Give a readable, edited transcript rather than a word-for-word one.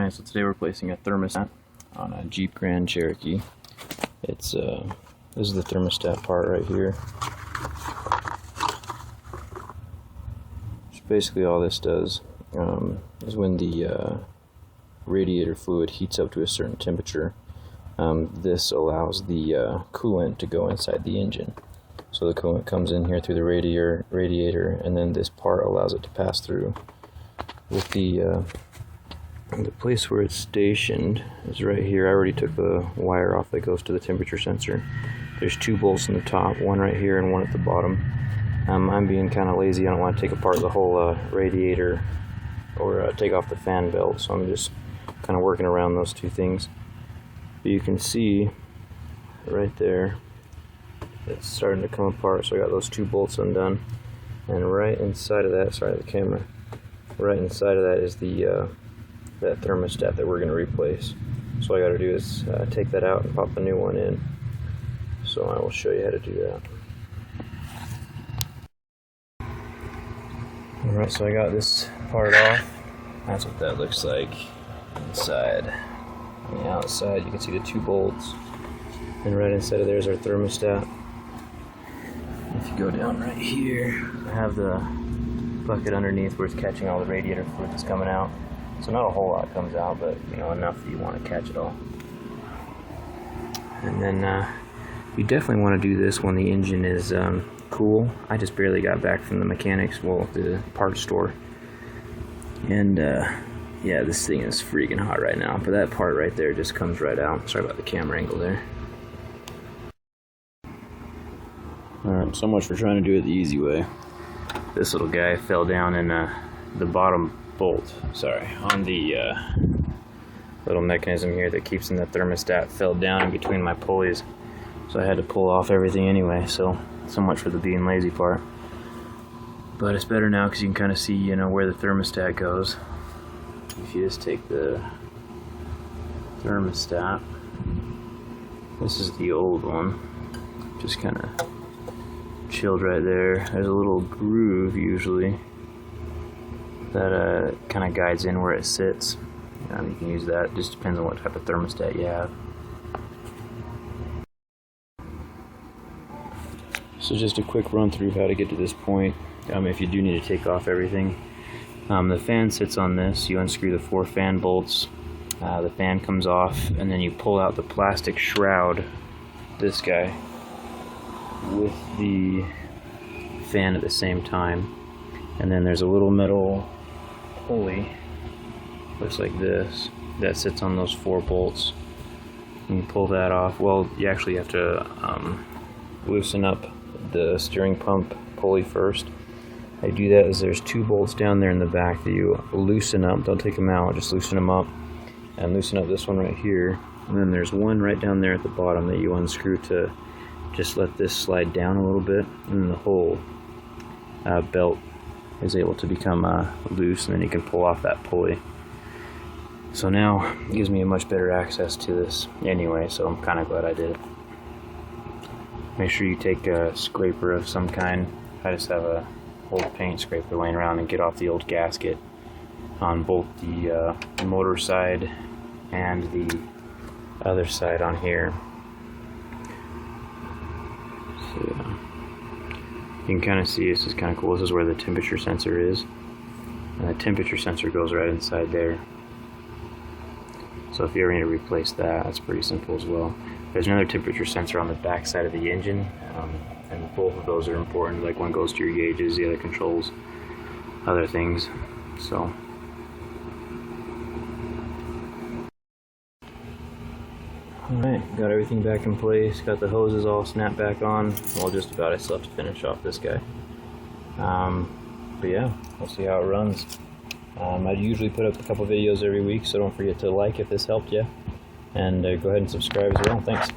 Alright, so today we're placing a thermostat on a Jeep Grand Cherokee. It's this is the thermostat part right here. So basically all this does is when the radiator fluid heats up to a certain temperature, this allows the coolant to go inside the engine. So the coolant comes in here through the radiator, and then this part allows it to pass through. With the place where it's stationed is right here. I already took the wire off that goes to the temperature sensor. There's two bolts in the top, one right here and one at the bottom. I'm being kind of lazy. I don't want to take apart the whole radiator or take off the fan belt, so I'm just kind of working around those two things. But you can see right there it's starting to come apart, so I got those two bolts undone, and right inside of that, sorry the camera, right inside of that is the that thermostat that we're going to replace. So all I got to do is take that out and pop the new one in. So I will show you how to do that. Alright, so I got this part off. That's what that looks like inside. On the outside you can see the two bolts, and right inside of there is our thermostat. If you go down right here, I have the bucket underneath where it's catching all the radiator fluid that's coming out. So not a whole lot comes out, but you know, enough that you want to catch it all. And then you definitely want to do this when the engine is cool. I just barely got back from the mechanics, well, the parts store, and yeah, this thing is freaking hot right now. But that part right there just comes right out. Sorry about the camera angle there. Alright, so much for trying to do it the easy way. This little guy fell down in the bottom bolt, on the little mechanism here that keeps in the thermostat, fell down in between my pulleys, so I had to pull off everything anyway. So much for the being lazy part. But it's better now because you can kind of see, you know, where the thermostat goes. If you just take the thermostat, this is the old one, just kind of chilled right there. There's a little groove usually that kind of guides in where it sits. You can use that. It just depends on what type of thermostat you have. So just a quick run through of how to get to this point. If you do need to take off everything, the fan sits on this. You unscrew the 4 fan bolts. The fan comes off, and then you pull out the plastic shroud, this guy, with the fan at the same time. And then there's a little metal pulley, looks like this, that sits on those 4 bolts. You pull that off. Well, you actually have to loosen up the steering pump pulley first. How you do that is there's 2 bolts down there in the back that you loosen up. Don't take them out, just loosen them up, and loosen up this one right here. And then there's one right down there at the bottom that you unscrew to just let this slide down a little bit, and then the whole belt is able to become loose, and then you can pull off that pulley. So now it gives me a much better access to this anyway, so I'm kind of glad I did it. Make sure you take a scraper of some kind. I just have a old paint scraper laying around, and get off the old gasket on both the motor side and the other side on here. So you can kind of see, this is kind of cool. This is where the temperature sensor is, and the temperature sensor goes right inside there. So if you ever need to replace that, that's pretty simple as well. There's another temperature sensor on the back side of the engine, and both of those are important. Like, one goes to your gauges, the other controls other things. So alright, got everything back in place, got the hoses all snapped back on. Well, just about. I still have to finish off this guy. But yeah, we'll see how it runs. I usually put up a couple videos every week, so don't forget to like if this helped you, and go ahead and subscribe as well. Thanks.